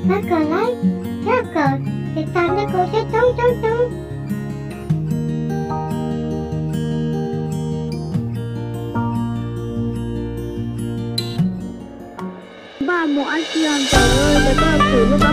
Bác cờ lấy, ra cờ, thì tàn ra cờ sẽ trống trống trống. Ba một anh chị làm trời ơi, để ba thử lúc bác.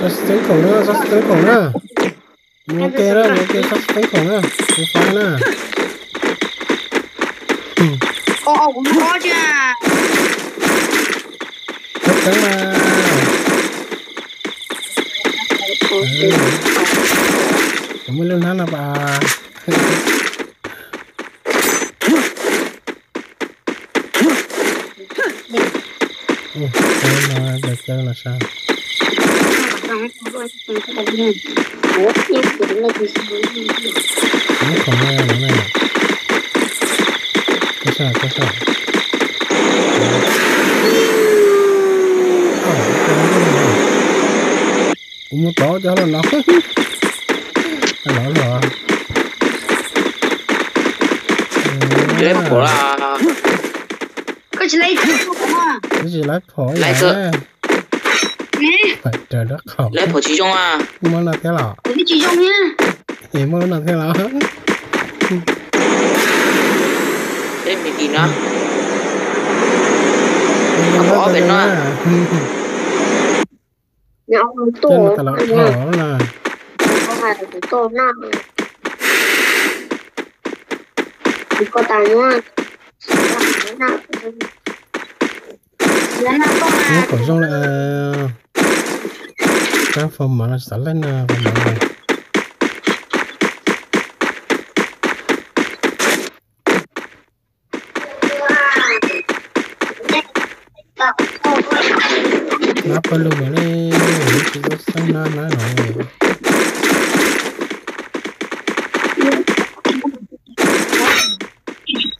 Sắp đánh khủng nữa, sắp đánh khủng nữa. Ok đó, ok sắp đánh khủng nữa. Không phải nữa. Cũng có chứ à. Sắp đánh mà. Cảm ơn luôn hả bà. Chơi mà, được chơi là sao? Nó không nghe nó này. Cái sao? Cũng muốn có cho nó rồi. Lấy phổ là cái gì lấy cái gì lấy phổ vậy? lấy cơ Phải trời đất khổ. lấy phổ chỉ trong à Muốn là thế nào? cái chỉ trong nhá. Thì muốn là thế nào? lấy mình gì nữa phổ bên nó Nhỏ tổ chân là tao thở là không phải là tổ nào có tài nữa nó có trong là trang phẩm mà nó sẽ lên phần này. Apa lu boleh kita sana na no.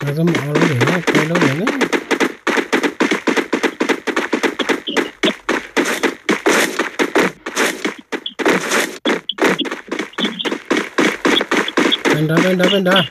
Azam all ni na kalau ni. Benda.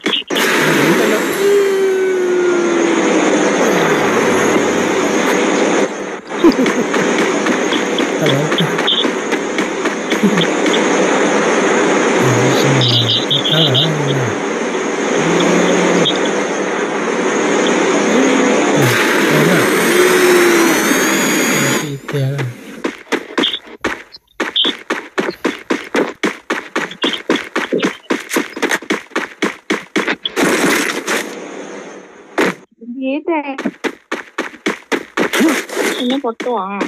nó có tổ à?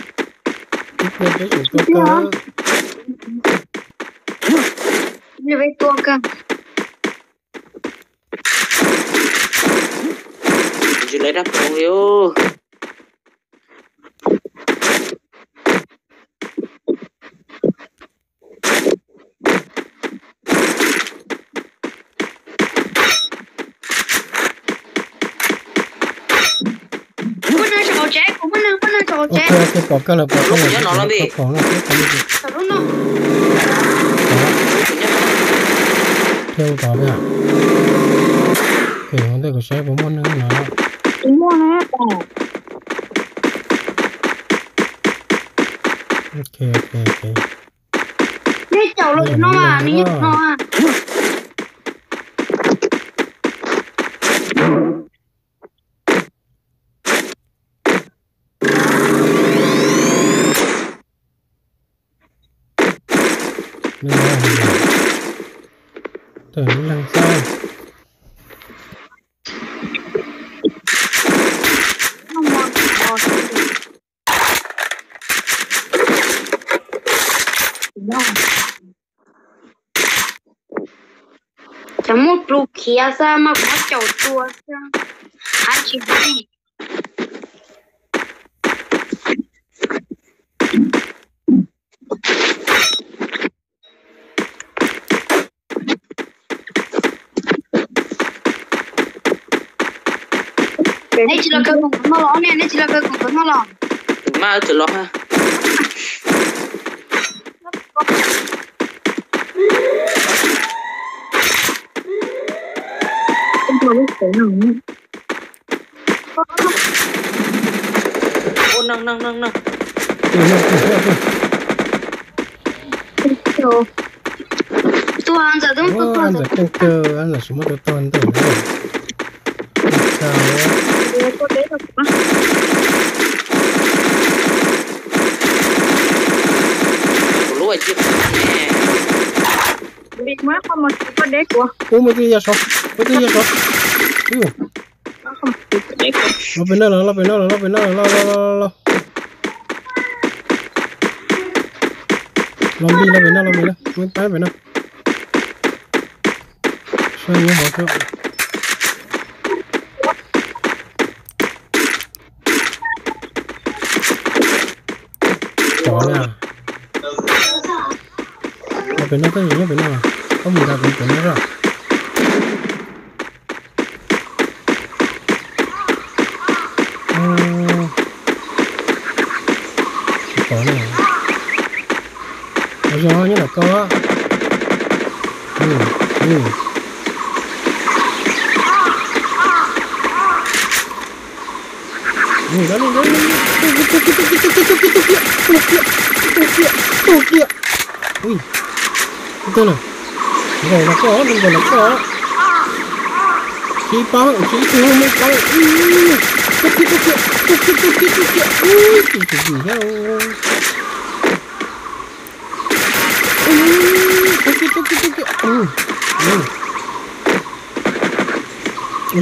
Như vậy tua cơ. chỉ lấy đáp không yêu Ok, bỏ cái là nó làm gì bỏ nó theo tao vậy. Cái vấn đề của xe bốn môn nữa nó. Ok. Đi chậu lụi nó à, đi nhức nó à. mình là tưởng làm sao Không ngon. Chấm một lục kia ra mà có chậu chua ra. Hai chị đi. Này chỉ là cái cùng nó lỏng nè, này chỉ là cái cùng nó lỏng. Má ở từ lo ha. Không có lúc thế nào nữa. Ô nâng. Tôi ăn giờ tôi Ủa, ăn giờ căng cơ ăn là số một đứa toàn tưởng rồi sao có đấy được không? Lúa ở chiếc nè. Bị mất không một có đấy của. ủa mấy cái gì sao ừ Nó không bị đấy của. lo bên đó lo bên đó mới bán bên đó sao như họ cho chó nè lo bên đó cái gì nó bên đó có gì là bên đó rồi có nè có gió như là có đó lên kia ui tên này rồi là có đừng còn là có chỉ bao chỉ thiếu mấy cái ui cái gì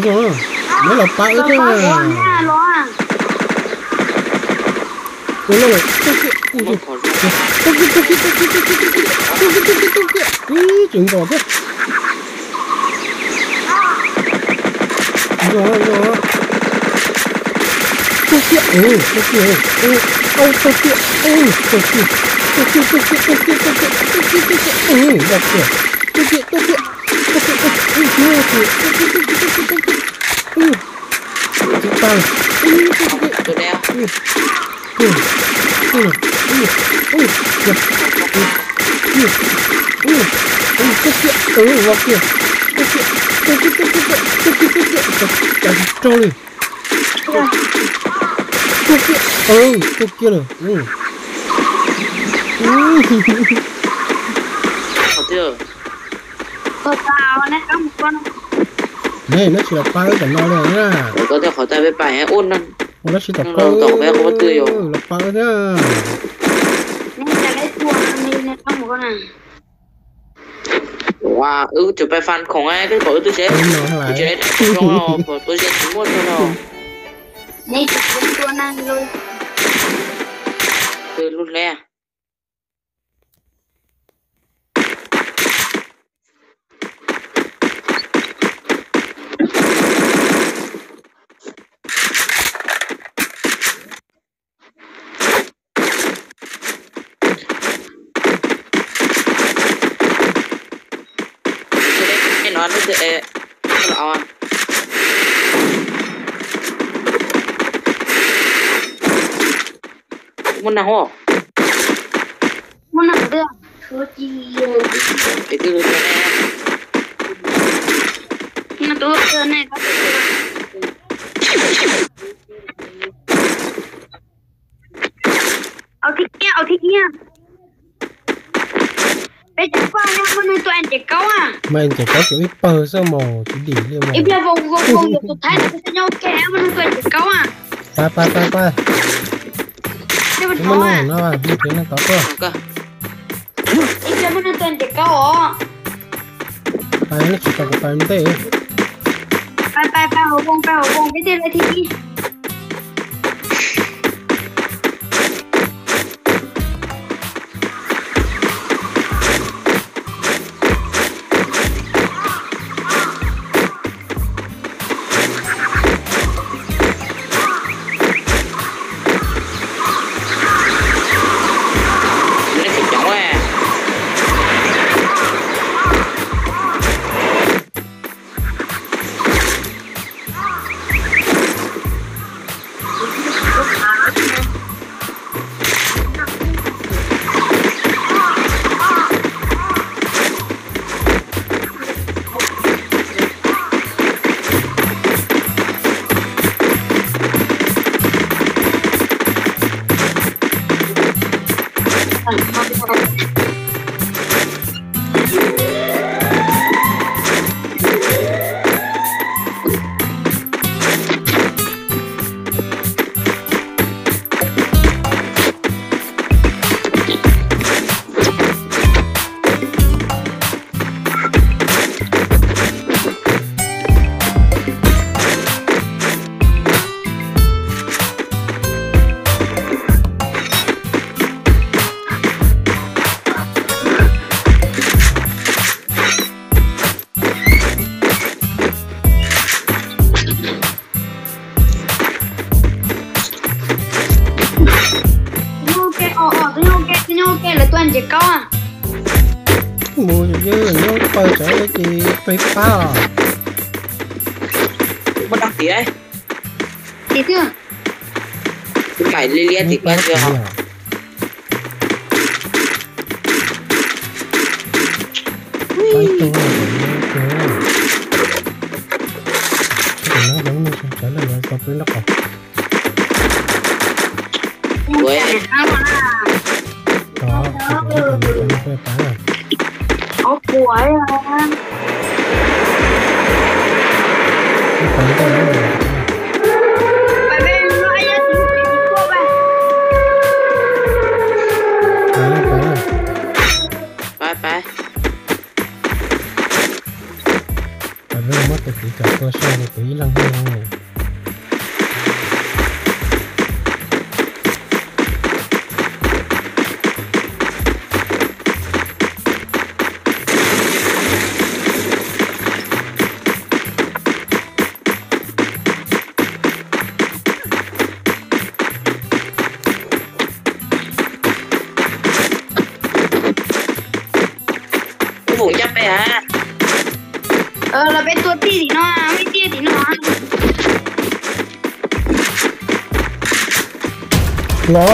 đâu rồi nó là bãi chứ ui chuyện còn thế rồi Tôi đeo. Có chưa? Có tao này có một con. Này nó chỉ là ba cái cảnh này nha. Có thể khỏi tay với bài hay ôn nâng. Nó chỉ tập tổng bé không có tươi rồi. là ba cái nha. Nên là cái chuột này có một con này. Wow, chụp bài fan khổng ai cái cổ tôi sẽ. Tôi sẽ trong tôi sẽ chỉ một thôi nào. Đây chụp cái chuột này luôn. Từ luôn le. Nó sẽ lọ muốn nào hả? Muốn nào được? Số chi cái tư này nó tốt hơn này có ở thế kia bây giờ qua nha mình tụi anh chạy câu à mình chỉ có kiểu ít bờ sao màu chỉ đỉ liêu màu ít là vùng tụi thái là sẽ nhau kẻ mình tụi anh chạy câu à ba nhưng mình cái câu món à này nó như thế nó có cơ cơ Ella me no tuan cao. Phải nó chỉ có cái phải thế. Ba hồ bông cái tên là thì. Chị có à? Mua gì chứ nó coi trở cái gì phải phá à? Bắt đăng tí đấy. Tí chưa? Cái mày Lilia thì quen chưa hả? Cái tôi là nó vẫn không trả lời lại tập với nó còn. Ui. Đó, nó phải phá à? Ủa của ấy à? Cái phá đó là Bà bên nói ra tí thì cô bà. Bye. Bà bên mất cái cả cơ sở của cái lăng hương này. Cũng chắc đấy hả? Là bên tua tí thì nó à, mấy tia thì nó à. Ló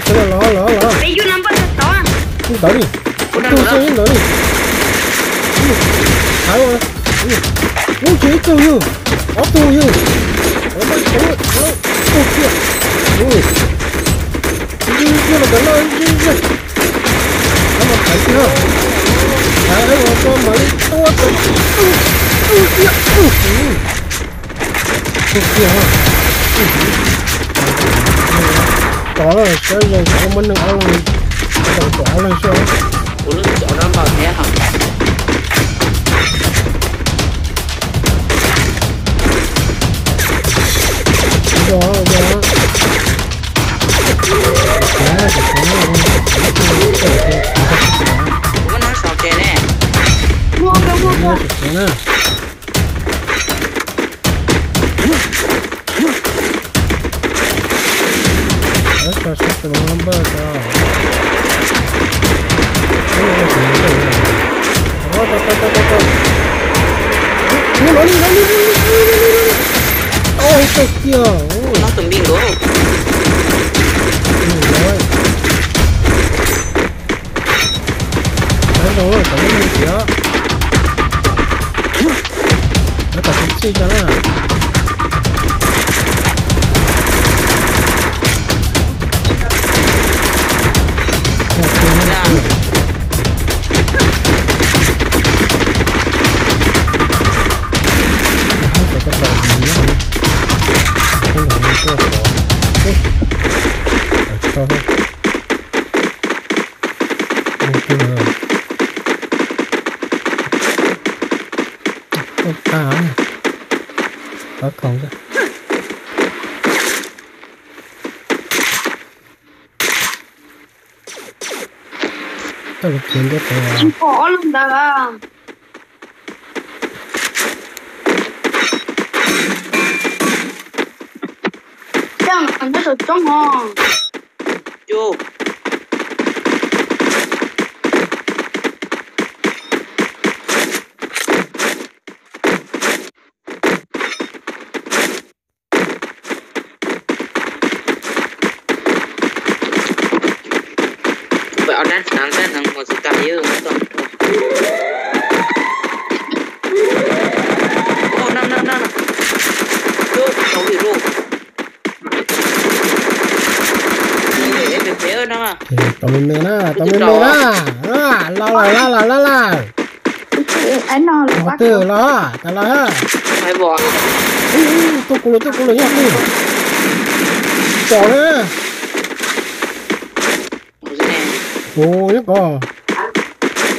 cái ló Bây giờ nằm bắt tao à. Đi tới đi tôi sẽ đến tới đi thái rồi ui chế cơ như ó tu như ở đây có kia ui là cái lời chứ nó mà thấy chưa thái đấy mà con mấy to kia ha có rồi cái gì có mình đừng ăn đừng quả lên sao Ủa nó chọn nó vào thế hả? Đó Ủa nó sao kê nè? Mua nè Esta es la bomba ôi cái kia Nó từng bingo. rồi có cái gì đó nó tập trung xí cho nó Tao được kiếm cái tao Không có luôn đó. Chẳng anh biết được trong hòn. Vô. Vậy ở đây sáng ra thằng một sự tài yêu tổng ô năm vô cháu bị rô em về phía ơi nó tao mình nữa la Anh nó là nó bắt từ lo tao lo ha phải bỏ tôi cũng lấy nhặt đi bỏ nữa ôi nó có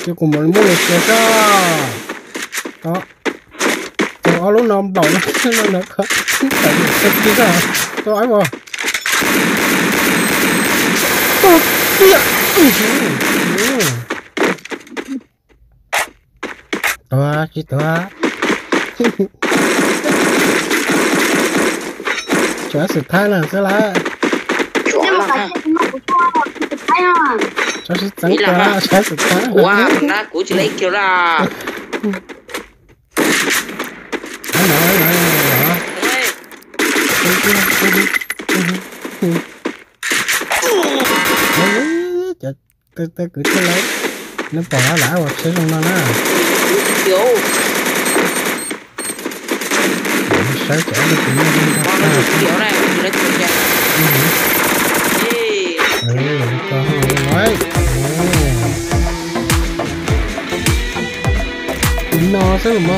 chứ cũng muốn mua được cho đó cho lúc nào bảo nó có phải được đi ra tôi ấy mà tôi kia tôi chỉ tôi cho sự thay là sẽ là Nhưng mà phải chết nó của tôi thì phải à. cho sự trắng quá cho sự thay wow na của chị lấy kiểu là tôi cứ thế lấy nó bỏ lã hoặc sẽ không nó kiểu sao chả được cũng kiểu này chị lấy kiểu nha con nói nó sẽ mà